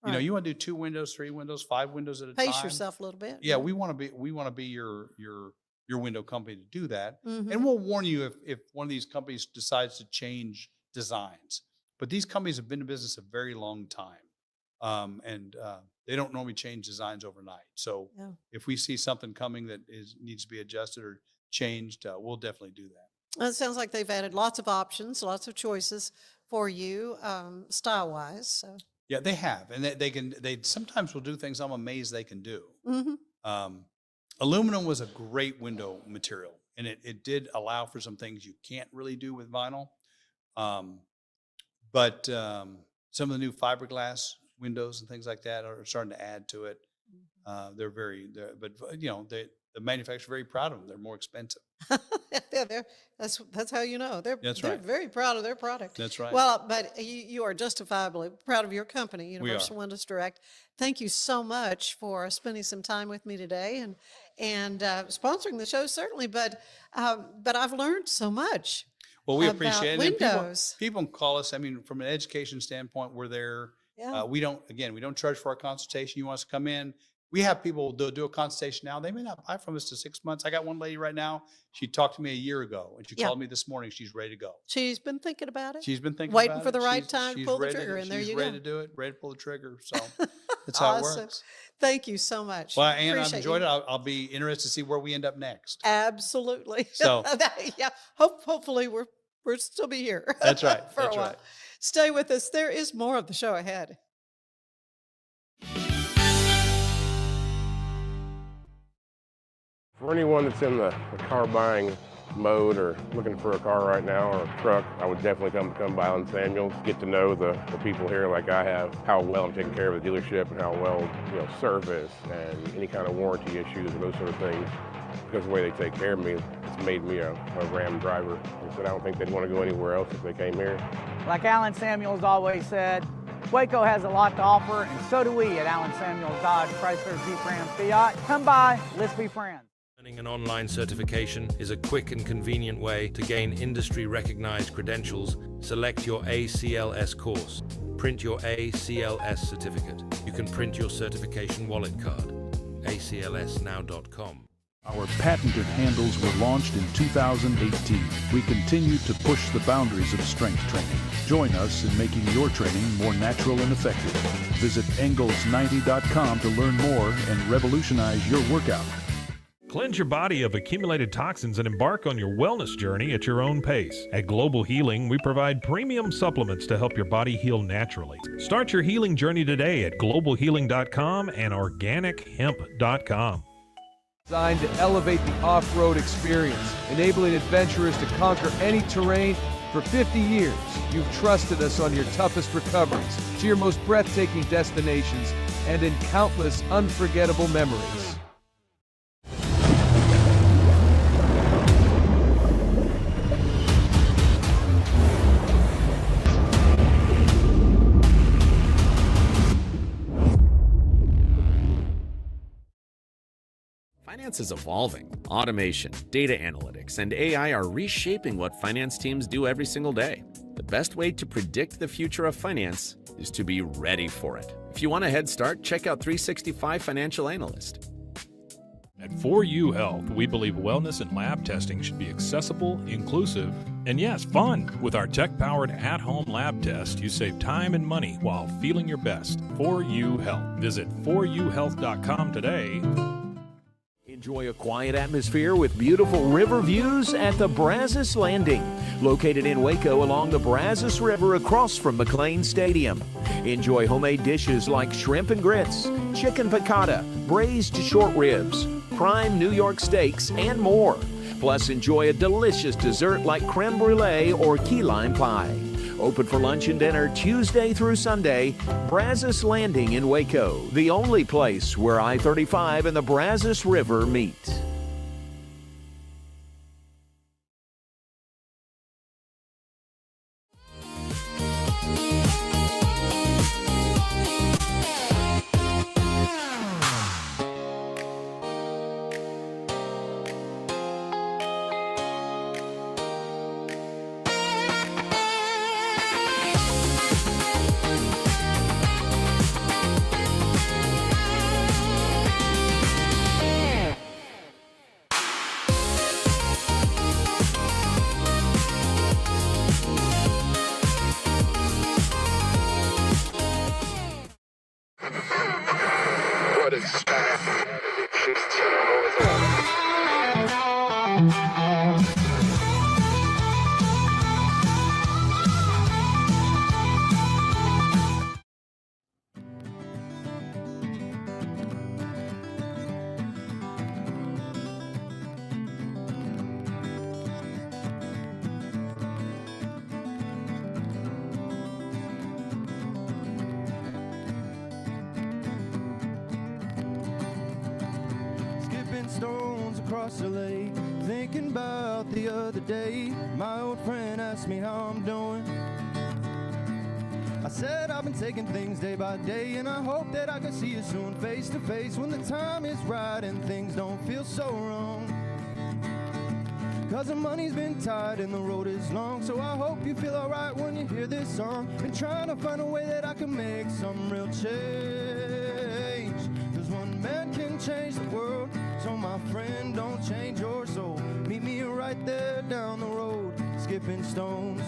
Right. You want to do 2 windows, 3 windows, 5 windows at a time. Pace yourself a little bit. Yeah, we want to be your window company to do that, Mhm. and we'll warn you if one of these companies decides to change designs. But these companies have been in business a very long time, and they don't normally change designs overnight. So Yeah. if we see something coming that needs to be adjusted or changed, we'll definitely do that. Well, it sounds like they've added lots of options, lots of choices for you, style wise. So. Yeah, they have, and they sometimes will do things I'm amazed they can do. Mm-hmm. Aluminum was a great window material, and it did allow for some things you can't really do with vinyl. But some of the new fiberglass windows and things like that are starting to add to it. But the manufacturer's very proud of them. They're more expensive. Yeah, that's how you know they're That's they're right. very proud of their product. That's right. Well, but you are justifiably proud of your company, are. Universal Windows Direct. Thank you so much for spending some time with me today and sponsoring the show, certainly. But I've learned so much. Well, we about appreciate it. And windows. people call us. I mean, from an education standpoint, we're there. Yeah. We don't charge for our consultation. You want us to come in. We have people do a consultation now. They may not buy from us to 6 months. I got one lady right now. She talked to me a year ago, and she Yeah. called me this morning. She's ready to go. She's been thinking about it. She's been thinking Waiting about for it. the right She's- time to she's pull the ready trigger, and there she's you ready go. to do it, ready to pull the trigger. So that's how it Awesome. works. Thank you so much. Well, Ann, I've Appreciate enjoyed you. it. I'll be interested to see where we end up next. Absolutely. So- Yeah. Hopefully we'll still be here. That's right. For That's a while. right. Stay with us. There is more of the show ahead. For anyone that's in the car buying mode or looking for a car right now or a truck, I would definitely come by Allen Samuels, get to know the people here like I have, how well I'm taking care of the dealership and how well, service and any kind of warranty issues or those sort of things. Because of the way they take care of me, it's made me a Ram driver. I said I don't think they'd want to go anywhere else if they came here. Like Alan Samuels always said, Waco has a lot to offer, and so do we at Alan Samuels Dodge, Chrysler, Jeep, Ram, Fiat. Come by, let's be friends. Earning an online certification is a quick and convenient way to gain industry-recognized credentials. Select your ACLS course. Print your ACLS certificate. You can print your certification wallet card. aclsnow.com. Our patented handles were launched in 2018. We continue to push the boundaries of strength training. Join us in making your training more natural and effective. Visit Engels90.com to learn more and revolutionize your workout. Cleanse your body of accumulated toxins and embark on your wellness journey at your own pace. At Global Healing, we provide premium supplements to help your body heal naturally. Start your healing journey today at globalhealing.com and organichemp.com. Designed to elevate the off-road experience, enabling adventurers to conquer any terrain. For 50 years, you've trusted us on your toughest recoveries, to your most breathtaking destinations, and in countless unforgettable memories. Finance is evolving. Automation, data analytics, and AI are reshaping what finance teams do every single day. The best way to predict the future of finance is to be ready for it. If you want a head start, check out 365 Financial Analyst. At 4U Health, we believe wellness and lab testing should be accessible, inclusive, and yes, fun. With our tech-powered at-home lab test, you save time and money while feeling your best. 4U Health. Visit 4uhealth.com today. Enjoy a quiet atmosphere with beautiful river views at the Brazos Landing, located in Waco along the Brazos River across from McLean Stadium. Enjoy homemade dishes like shrimp and grits, chicken piccata, braised short ribs, prime New York steaks, and more. Plus, enjoy a delicious dessert like creme brulee or key lime pie. Open for lunch and dinner Tuesday through Sunday. Brazos Landing in Waco, the only place where I-35 and the Brazos River meet. Stones across the lake, thinking about the other day. My old friend asked me how I'm doing. I said I've been taking things day by day, and I hope that I can see you soon face to face when the time is right and things don't feel so wrong. Cause the money's been tight and the road is long, so I hope you feel alright when you hear this song. Been trying to find a way that I can make some real change. Cause one man can change the world, so my friend, don't change your soul. Meet me right there down the road, skipping stones.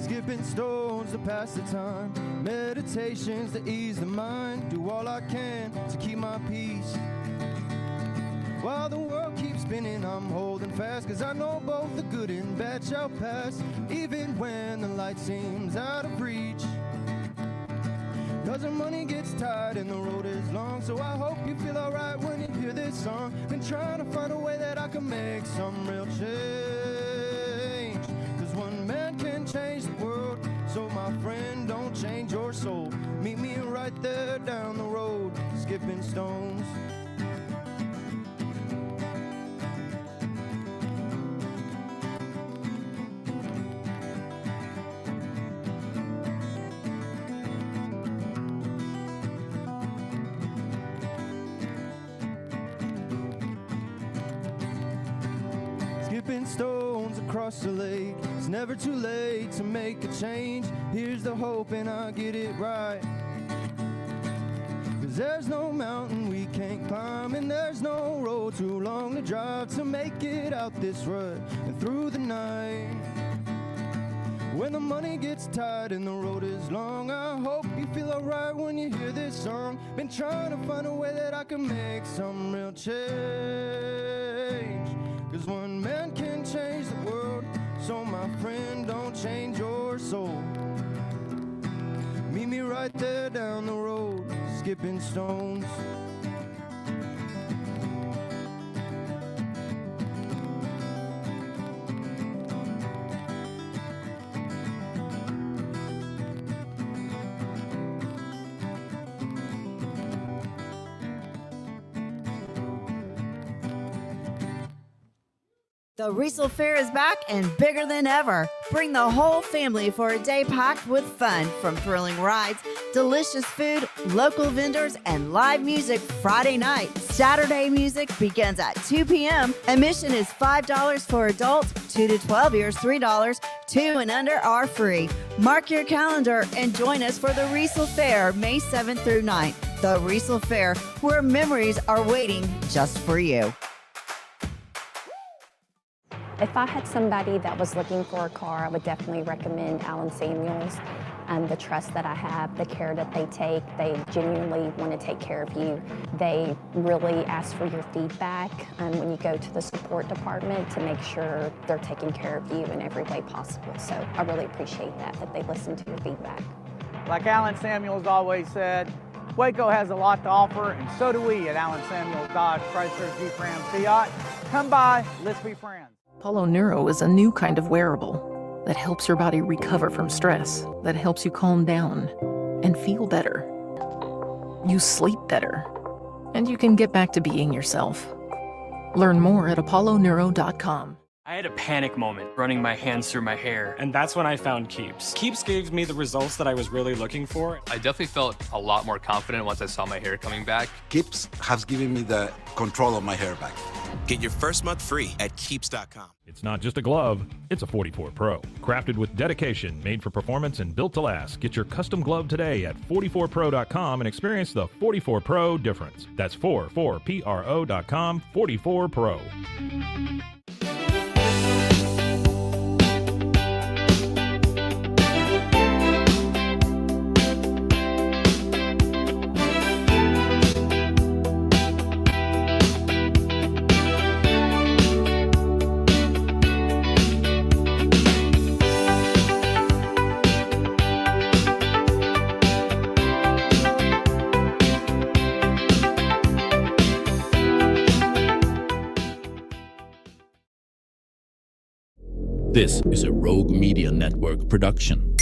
Skipping stones to pass the time, meditations to ease the mind. Do all I can to keep my peace. While the world keeps spinning, I'm holding fast, cause I know both the good and bad shall pass, even when the light seems out of reach. Cause the money gets tight and the road is long, so I hope you feel alright when you hear this song. Been trying to find a way that I can make some real change. Cause one man can change the world, so my friend, don't change your soul. Meet me right there down the road, skipping stones. skipping stones across the lake. It's never too late to make a change. Here's the hope and I'll get it right. 'Cause there's no mountain we can't climb, and there's no road too long to drive to make it out this rut and through the night. When the money gets tight and the road is long, I hope you feel alright when you hear this song. Been trying to find a way that I can make some real change. 'Cause one man can change the world, so my friend, don't change your soul. Meet me right there down the road, skipping stones. The Riesel Fair is back and bigger than ever. Bring the whole family for a day packed with fun, from thrilling rides, delicious food, local vendors, and live music Friday night. Saturday music begins at 2 p.m. Admission is $5 for adults, 2 to 12 years $3, 2 and under are free. Mark your calendar and join us for the Riesel Fair May 7th through 9th. The Riesel Fair, where memories are waiting just for you. If I had somebody that was looking for a car, I would definitely recommend Alan Samuels. The trust that I have, the care that they take, they genuinely want to take care of you. They really ask for your feedback when you go to the support department to make sure they're taking care of you in every way possible. So I really appreciate that they listen to your feedback. Like Alan Samuels always said, Waco has a lot to offer, and so do we at Alan Samuels Dodge, Chrysler, Jeep, Ram, Fiat. Come by, let's be friends. Apollo Neuro is a new kind of wearable that helps your body recover from stress, that helps you calm down and feel better. You sleep better, and you can get back to being yourself. Learn more at apolloneuro.com. I had a panic moment running my hands through my hair, and that's when I found Keeps. Keeps gave me the results that I was really looking for. I definitely felt a lot more confident once I saw my hair coming back. Keeps has given me the control of my hair back. Get your first month free at Keeps.com. It's not just a glove, it's a 44 Pro. Crafted with dedication, made for performance, and built to last. Get your custom glove today at 44pro.com and experience the 44 Pro difference. That's 44pro.com, 44 Pro. This is a Rogue Media Network production.